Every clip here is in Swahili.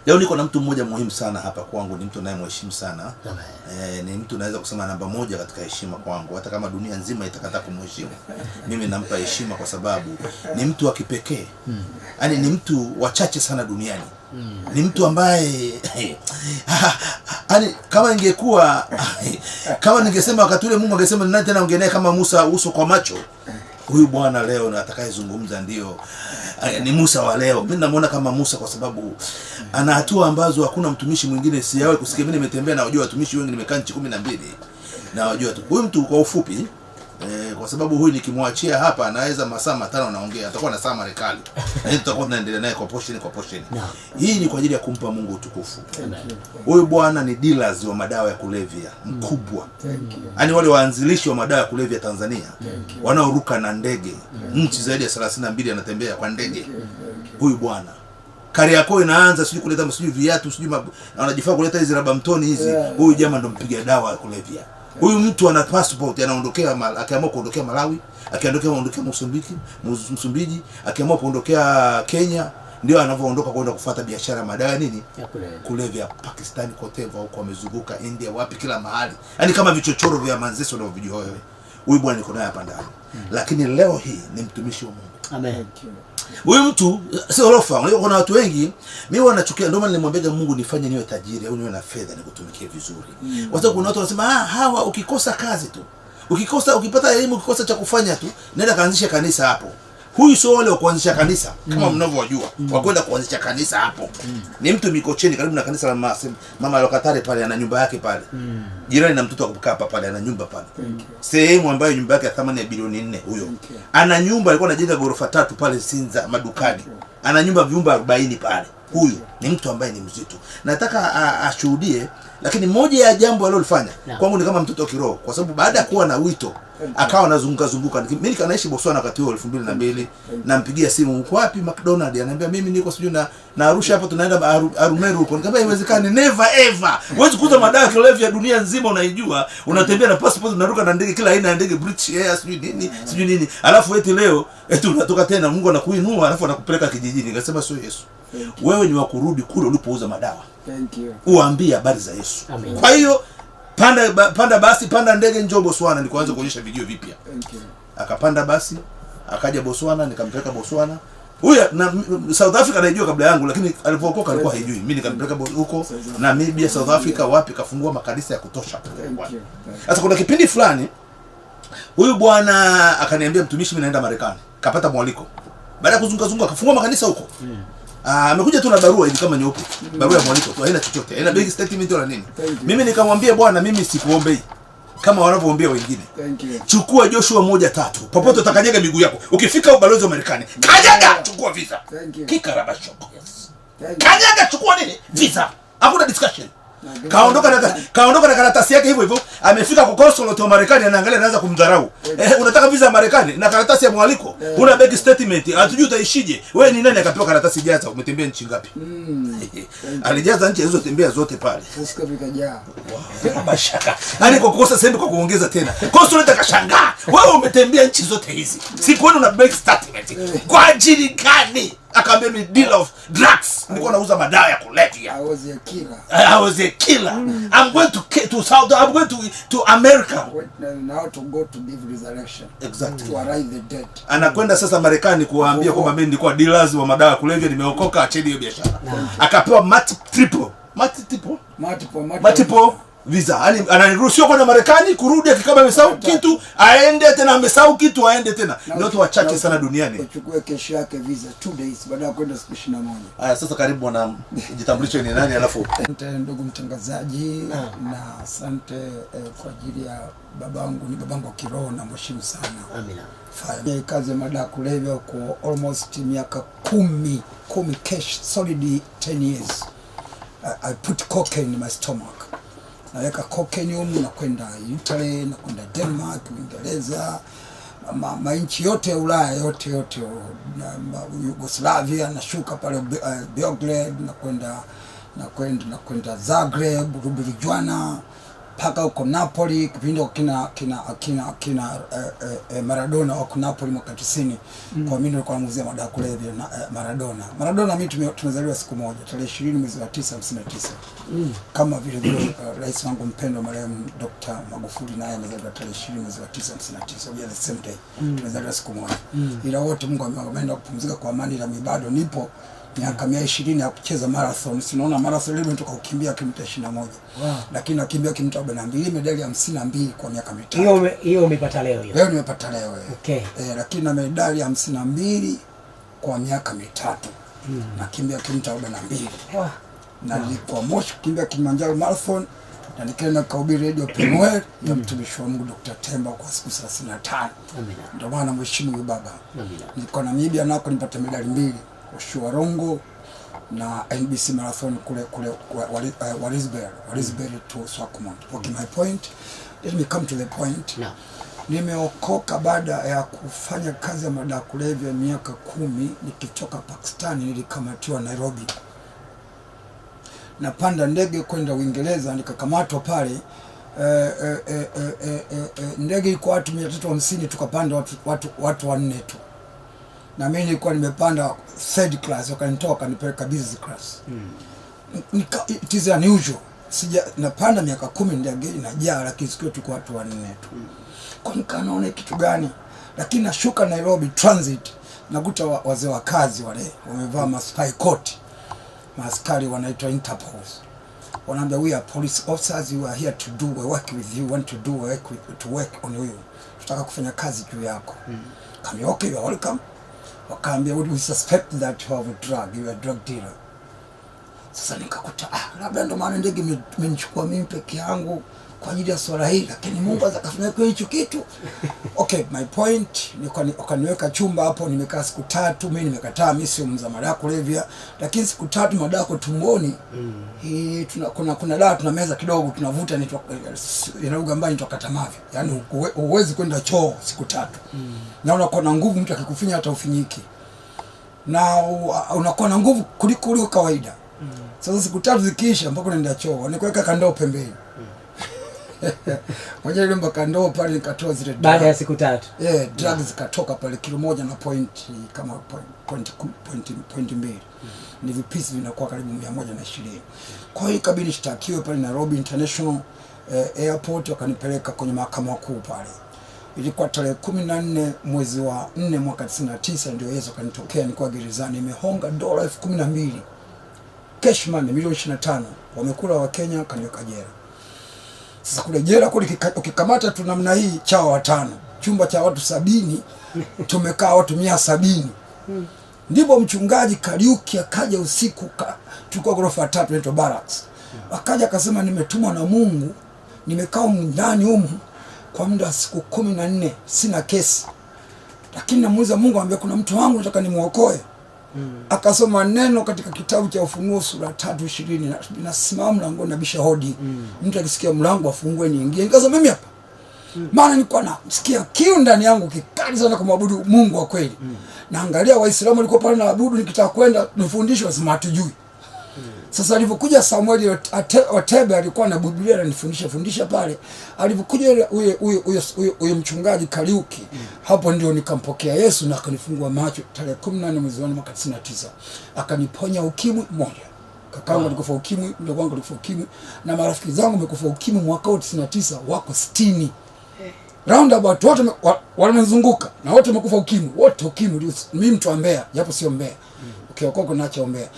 Leo niko na mtu mmoja muhimu sana hapa kwangu, ni mtu ninayemheshimu sana. Ni mtu naweza kusema namba moja katika heshima kwangu, hata kama dunia nzima itakataa kumheshimu. Mimi nampa heshima kwa sababu ni mtu wa kipekee. Yaani ni mtu wachache sana duniani. Ni mtu ambaye yaani kama ingekuwa kama ningesema wakati ule Mungu angesema nani tena ungenea kama Musa uso kwa macho, huyu bwana leo na atakayezungumza ndio ni Musa wa leo. Mimi namuona kama Musa kwa sababu ana hatua ambazo hakuna mtumishi mwingine sijawahi kusikia. Mimi nimetembea na wajua watumishi wengi, nimekaa nchi 12 na wajua tu. Huyu mtu kwa ufupi kwa sababu huyu nikimwachia hapa anaweza masaa 5 anaongea, atakuwa na saa Marekani. Yaani tutakuwa tunaendelea naye kwa portion. Hii ni kwa ajili ya kumpa Mungu utukufu. Huyu bwana ni dealers wa madawa ya kulevya mkubwa. Yaani wale waanzilishi wa madawa ya kulevya Tanzania wanaoruka na ndege nchi zaidi ya 32 anatembea kwa ndege. Huyu bwana Kariakoo inaanza sijui kuleta sijui viatu sijui anajifaa kuleta hizi raba mtoni hizi. Huyu jamaa ndo mpiga dawa ya kulevya. Huyu mtu ana passport, anaondokea akiamua kuondokea Malawi, akiondokea Msumbiji, akiamua kuondokea Kenya, ndio anavyoondoka kwenda kufuata biashara ya madawa nini? Ya kulevya. Pakistan kote huko amezunguka, India wapi, kila mahali. Yaani kama vichochoro vya Manzeso na vijio wewe. Huyu bwana niko naye hapa ndani. Lakini leo hii ni mtumishi wa Mungu. Amen. Huyu mtu si orofa. Kuna watu wengi mimi wanachukia, ndio maana nilimwambia Mungu nifanye niwe tajiri au niwe na fedha nikutumikie vizuri. Kwa sababu kuna watu wanasema hawa ukikosa kazi tu, ukipata elimu, ukikosa cha kufanya tu, nenda kaanzisha kanisa hapo. Huyu sio wale wa kuanzisha kanisa kama mnavyojua, wa kwenda kuanzisha kanisa hapo. Ni mtu Mikocheni karibu na kanisa la Mama Lokatare pale, ana nyumba yake pale. Jirani na mtoto akukaa hapa pale, ana nyumba pale. Sehemu ambayo nyumba yake ya thamani ya bilioni 4 huyo. Ana nyumba, alikuwa anajenga ghorofa 3 pale Sinza madukani. Ana nyumba vyumba 40 pale. Huyu ni mtu ambaye ni mzito. Nataka ashuhudie, lakini moja ya jambo alilofanya kwangu ni kama mtoto kiroho, kwa sababu baada ya kuwa na wito akawa anazunguka. Mimi nikanaishi Botswana wakati huo 2002, nampigia simu, uko wapi McDonald? Ananiambia mimi niko sijui na Arusha hapo, tunaenda Arumeru huko. Nikamwambia haiwezekani, never ever. Huwezi kuuza madawa kulevya dunia nzima unaijua, unatembea na passport, unaruka na ndege kila aina ya ndege, British Air sijui nini. Alafu eti leo eti unatoka tena Mungu anakuinua alafu anakupeleka kijijini. Nikasema sio Yesu. Wewe ni wa kurudi kule ulipouza madawa. Uambie habari za Yesu. Amen. Kwa hiyo panda basi, panda ndege njoo Botswana, nikaanza kuonyesha video vipya. Akapanda basi, akaja Botswana, nikampeleka Botswana. Huyu na South Africa anajua kabla yangu, lakini alipookoka alikuwa haijui. Mimi nikampeleka huko Namibia, South Africa, wapi, kafungua makanisa ya kutosha. Sasa kuna kipindi fulani huyu bwana akaniambia, mtumishi, mimi naenda Marekani. Kapata mwaliko. Baada ya kuzunguka akafungua makanisa huko. Amekuja tu na barua hivi kama nyeupe. Barua ya mwaliko tu, haina chochote. Haina big statement wala nini. Mimi nikamwambia, bwana, mimi sikuombei kama wanavyoombea wengine. Chukua Joshua 1:3. Popote utakanyaga miguu yako. Ukifika ubalozi wa Marekani, kanyaga, chukua visa. Kikarabashoko. Yes. Kanyaga, chukua nini? Visa. Hakuna discussion. Kaondoka na karatasi yake hivyo hivyo. Amefika kwa consulate wa Marekani, anaangalia, anaanza kumdharau. Unataka visa ya Marekani na karatasi ya mwaliko? Una big statement. Hatujui utaishije. Wewe ni nani akapewa karatasi jaza? Umetembea nchi ngapi? Alijaza nchi hizo tembea zote pale. Sasa vikajaa. Mashaka. Yaani kwa kukosa sehemu kwa kuongeza tena. Consulate akashangaa. Wewe umetembea nchi zote hizi. Sikuona una big statement. Kwa ajili gani? Akaambia mimi deal of drugs. Nilikuwa nauza madawa ya kulevya. I was a killer. I was a killer. I'm going to South. I'm going to America. Now to go to give resurrection. Exactly. To arise the dead. Anakwenda sasa Marekani kuwaambia kwamba mimi nilikuwa dealers wa madawa ya kulevya, nimeokoka, acheni hiyo biashara. Akapewa multiple visa. Yaani anaruhusiwa kwenda Marekani, kurudi akikama amesahau kitu, aende tena, amesahau kitu, aende tena. Ni watu wachache sana duniani. Uchukue kesho yake visa 2 days baada ya kwenda siku 21. Haya, sasa karibu na jitambulisho ni nani, alafu asante ndugu mtangazaji na asante kwa ajili ya babangu, ni babangu wa kiroho na mheshimu sana. Amina. Fanya kazi ya madawa kulevya kwa almost miaka 10 cash solid 10 years. I put cocaine in my stomach. Naweka cocaine humu na kwenda Italy, na kwenda Denmark, Uingereza, mainchi yote ya Ulaya yote Yugoslavia, nashuka pale Belgrade, na kwenda Zagreb, Ljubljana, paka huko Napoli kipindi kina Maradona wako Napoli mwaka 90. Kwa mimi nilikuwa namuzia madawa kulevya na Maradona mimi tumezaliwa siku moja tarehe 20 mwezi wa 9 59. Kama vile rais wangu mpendwa marehemu Dr. Magufuli naye amezaliwa tarehe 20 mwezi wa 9 59. We are the same day. Tumezaliwa siku moja. Ila wote Mungu ameenda kupumzika kwa amani, na bado nipo miaka 120 ya kucheza marathon. Sinaona marathon leo nimetoka kukimbia kilomita 21. Wow. Lakini nakimbia kilomita 42, medali 52 kwa miaka 5. Hiyo umepata leo hiyo? Leo nimepata leo. Okay. Lakini na medali 52 kwa miaka 3. Nakimbia kilomita 42. Wow. Na nilikuwa Moshi kukimbia Kilimanjaro marathon, na nikaenda kuhubiri Radio Penuel ya mtumishi wa Mungu Dr. Temba kwa siku 35. Amina. Ndio maana mheshimu huyu baba. Amina. Nilikuwa Namibia nako nipata medali 2. Oshuarongo na NBC marathon kule Walisbury to Swakopmund. Okay, my point, let me come to the point. No. Nimeokoka baada ya kufanya kazi ya madawa kulevya miaka 10. Nikitoka Pakistani nilikamatiwa Nairobi. Napanda ndege kwenda Uingereza, nikakamatwa pale. Ndege ilikuwa watu 350, tukapanda watu 4 tu. Na mimi nilikuwa nimepanda third class, wakanitoa wakanipeleka business class. It is unusual. Napanda miaka 10 ndege inajaa, lakini sikio tuko watu 4 tu. Kwa nikaona kitu gani? Lakini nashuka Nairobi transit, nakuta wazee wa kazi wale wamevaa maspy coat. Maaskari wanaitwa Interpol. Wanaambia we are police officers, we are here to do a work with you, want to do a work to work on you. Tutaka kufanya kazi juu yako. Kama okay, you are welcome. Wakaambia we suspect that you have a drug, you are a drug dealer. Sasa nikakuta labda ndo maana ndege imenichukua mimi peke yangu kwa ajili ya swala hili, lakini Mungu akafanya kwa hicho kitu. Okay, my point ni wakaniweka chumba hapo, nimekaa siku 3. Mimi nimekataa, mimi sio mza madawa kulevya, lakini siku 3 madawa kwa tumboni. Kuna dawa tunameza kidogo, tunavuta ina lugha mbaya inaitwa katamavyo. Yaani huwezi kwenda choo siku 3. Na unakuwa na nguvu, mtu akikufinya hata ufinyiki. Na unakuwa na nguvu kuliko kawaida. Sasa siku 3 zikiisha mpaka unaenda choo, nikuweka kandoo pembeni. Moja ile mpaka ndoo pale nikatoa zile drugs. Baada ya siku 3. Drugs zikatoka pale kilo 1 na point kama point 2. Ni vipisi vinakuwa karibu 120. Kwa hiyo ikabidi shtakiwe pale Nairobi International Airport, wakanipeleka kwenye mahakama kuu pale. Ilikuwa tarehe 14 mwezi wa 4 mwaka 99 ndio Yesu kanitokea, nilikuwa gerezani nimehonga dola 12,000. Cash money milioni 25. Wamekula wa Kenya, kaniweka jela. Sasa kule jela kule ukikamata tu namna hii chao 5, chumba cha watu 70, tumekaa watu 170. Ndipo mchungaji Kariuki akaja usiku, tulikuwa ghorofa 3 inaitwa Barracks. Akaja akasema nimetumwa na Mungu, nimekaa ndani humu kwa muda wa siku 14, sina kesi. Lakini namuuliza Mungu, ambaye kuna mtu wangu nataka nimuokoe. Akasoma neno katika kitabu cha Ufunuo sura 3:20, nasimama mlangoni nabisha hodi. Mtu akisikia mlango afungue niingie. Nikasema mimi hapa. Maana nilikuwa nasikia kiu ndani yangu kikali sana kumwabudu Mungu wa kweli. Naangalia Waislamu walikuwa pale na abudu, nikitaka kwenda nifundishwe wasema hatujui. Sasa alipokuja Samuel Watebe alikuwa na Biblia ananifundisha pale. Alipokuja huyo mchungaji Kariuki, hapo ndio nikampokea Yesu na akanifungua macho tarehe 18 mwezi wa 1999. Akaniponya ukimwi moja. Kakangu alikufa ukimwi, ndugu wangu alikufa ukimwi, na marafiki zangu wamekufa ukimwi mwaka 99 wako 60. Roundabout wote wanazunguka na wote wamekufa ukimwi, wote ukimwi. Mimi mtu wa Mbeya, japo sio Mbeya. Ukiokoko naacha Mbeya.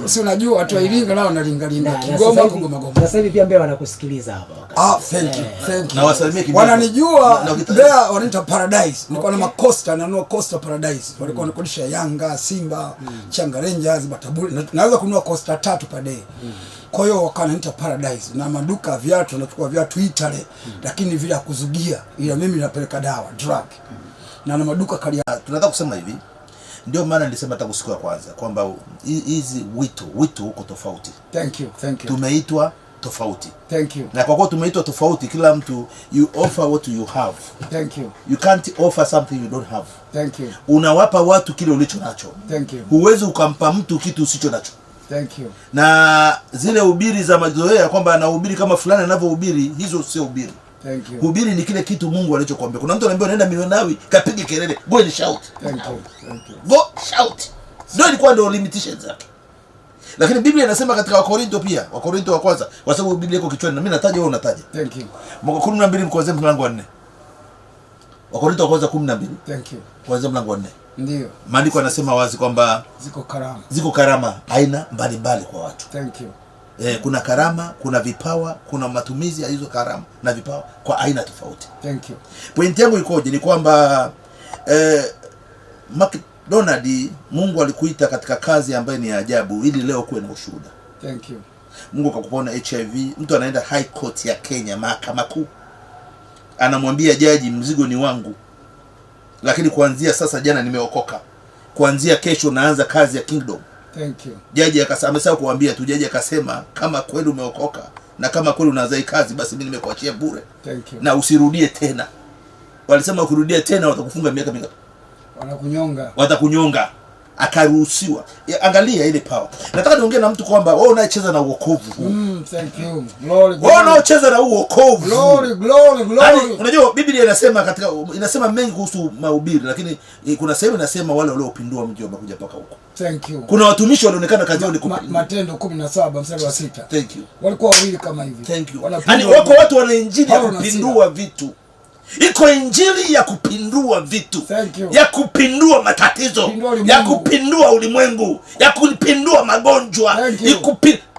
Si unajua watu wa Iringa nao wanalingalinga Kigoma Goma. Sasa hivi pia Mbeya wanakusikiliza hapa. Thank you. Na wasalimie kidogo. Wananijua Mbeya wanaita Paradise. Nilikuwa na makosta na Costa Paradise. Walikuwa wanakodisha Yanga, Simba, Changa Rangers, Batabuli. Naweza kununua Costa 3 per day. Kwa hiyo wakaniita Paradise, na maduka viatu nachukua viatu Italy, lakini vile kuzugia, ila mimi napeleka dawa drug. Na maduka kali. Tunataka kusema hivi, ndio maana nilisema hata siku ya kwanza kwamba hizi wito uko tofauti. Thank you. Tumeitwa tofauti. Thank you. Na kwa kuwa tumeitwa tofauti, kila mtu you offer what you have. Thank you. You can't offer something you don't have. Thank you. Unawapa watu kile ulicho nacho. Thank you. Huwezi ukampa mtu kitu usicho nacho. Thank you. Na zile ubiri za mazoea kwamba anahubiri kama fulani anavyohubiri, hizo sio ubiri. Thank you. Hubiri ni kile kitu Mungu alichokuambia. Kuna mtu anaambia nenda Milionawi kapige kelele, go and shout. Thank you. Thank you. Go shout. Ndio ilikuwa ndio limitations zake. Lakini Biblia inasema katika Wakorinto pia, Wakorinto wa kwanza, kwa sababu Biblia iko kichwani na mimi nataja wewe unataja. Thank you. Mwaka 12 kuanzia mlango wa 4. Wakorinto wa kwanza 12. Thank you. Kuanzia mlango wa 4. Ndio. Maandiko yanasema wazi kwamba ziko karama aina mbalimbali kwa watu. Thank you. Kuna karama, kuna vipawa, kuna matumizi ya hizo karama na vipawa kwa aina tofauti. Thank you. Point yangu ikoje ni kwamba McDonald, Mungu alikuita katika kazi ambayo ni ajabu ili leo kuwe na ushuhuda. Thank you. Mungu akakupona HIV, mtu anaenda High Court ya Kenya, mahakama kuu. Anamwambia jaji mzigo ni wangu. Lakini kuanzia sasa jana nimeokoka. Kuanzia kesho naanza kazi ya Kingdom. Thank you. Jaji amesema kuambia tu, jaji akasema kama kweli umeokoka na kama kweli unaanza kazi basi mimi nimekuachia bure. Thank you. Na usirudie tena. Walisema ukirudia tena watakufunga miaka mingapi? Watakunyonga. Akaruhusiwa. Angalia ile power. Nataka niongee na mtu kwamba wewe unayecheza na wokovu. Thank you. Glory. Wewe unayecheza na wokovu. Glory, glory, glory. Unajua Biblia inasema mengi kuhusu mahubiri, lakini kuna sehemu inasema wale waliopindua mji wamekuja mpaka huko. Thank you. Kuna watumishi walionekana kazi yao ni kupindua. Matendo 17 mstari wa 6. Thank you. Walikuwa wawili kama hivi. Thank you. Yaani wako watu wana injili ya kupindua vitu. Iko injili ya kupindua vitu, ya kupindua matatizo, ya kupindua ulimwengu, ya kupindua magonjwa,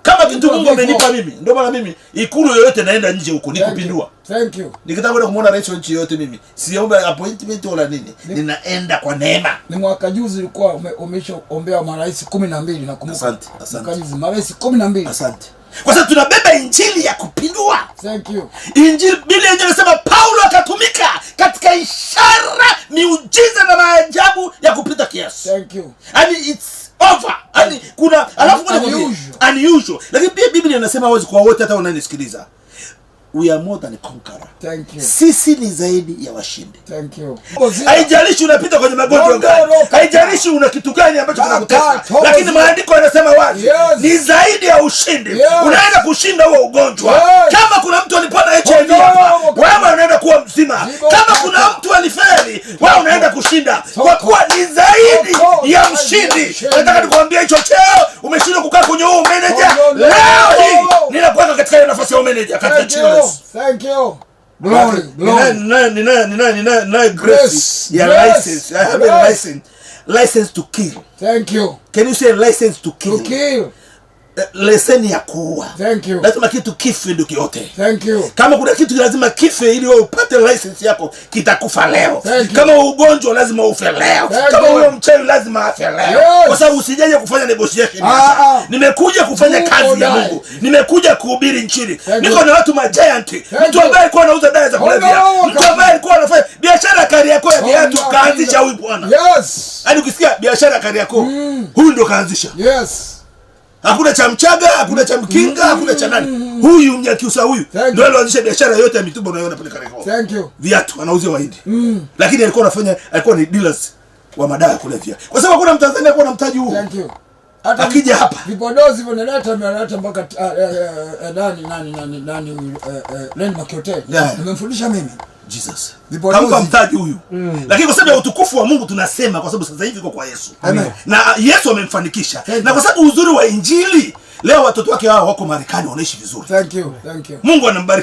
kama kitu Mungu amenipa mimi. Ndio maana mimi ikulu yoyote naenda nje huko ni kupindua. Thank you. Nikitaka kwenda kumuona rais wa nchi yoyote mimi siomba appointment wala nini, ninaenda kwa neema. Ni mwaka juzi ulikuwa umeshaombea marais 12 na kumbuka. Asante. Mwaka juzi marais 12. Asante. Kwa sababu tunabeba injili ya kupindua. Thank you. Injili, Biblia inasema Paulo akatumika katika ishara, miujiza na maajabu ya kupita kiasi. Thank you. Yani it's over. Yani kuna alafu unusual. Lakini pia Biblia inasema wazi kwa wote hata wananisikiliza. We are more than a conqueror. Thank you. Sisi ni zaidi ya washindi. Thank you. Haijalishi unapita kwenye magonjwa gani. Haijalishi una kitu gani ambacho kinakutesa. Lakini maandiko yanasema wazi, ni zaidi ya ushindi. Unaenda kushinda huo ugonjwa. Kama kuna mtu alipata HIV hapa, wewe unaenda kuwa mzima. Kama kuna mtu alifeli, wewe unaenda kushinda. Kwa kuwa ni zaidi ya mshindi. Nataka nikwambie hicho cheo umeshindwa kukaa kwenye huo manager. Leo hii ninakuweka katika nafasi ya manager katika cheo. Thank you. Glory, glory. Nina grace. Yeah, license. I have a license. License to kill. Thank you. Can you say license to kill? To kill. Leseni ya kuua. Thank you. Lazima kitu kife ndio kiote. Thank you. Kama kuna kitu lazima kife ili wewe upate license yako, kitakufa leo. Kama ugonjwa lazima ufe leo. Kama wewe mchawi lazima afe leo. Kwa sababu usijaje kufanya negotiation. Nimekuja kufanya kazi ya Mungu. Nimekuja kuhubiri injili. Niko na watu giant. Mtu ambaye alikuwa anauza dawa za kulevya. Mtu ambaye alikuwa anafanya biashara Kariakoo ya viatu, kaanzisha huyu bwana. Yes. Hadi ukisikia biashara Kariakoo, huyu ndio kaanzisha. Yes. Hakuna cha Mchaga, hakuna cha Mkinga, hakuna cha nani. Huyu Mnyakyusa huyu ndio alianzisha biashara yote ya mitumba unayoona pale Kariakoo. Thank you. Viatu anauzia Wahindi. Lakini alikuwa ni dealers wa madawa ya kulevya. Kwa sababu hakuna Mtanzania alikuwa na mtaji huo. Thank you. Hata akija hapa vipodozi vinaleta mpaka nani Makiote. Nimemfundisha mimi. Jesus. Kama mtaji huyu. Lakini kwa sababu ya utukufu wa Mungu tunasema kwa sababu sasa hivi iko kwa Yesu. Amen. Na Yesu amemfanikisha. Na kwa sababu uzuri wa injili leo watoto wake hao wako Marekani wanaishi vizuri. Thank you. Thank you. Mungu anambariki.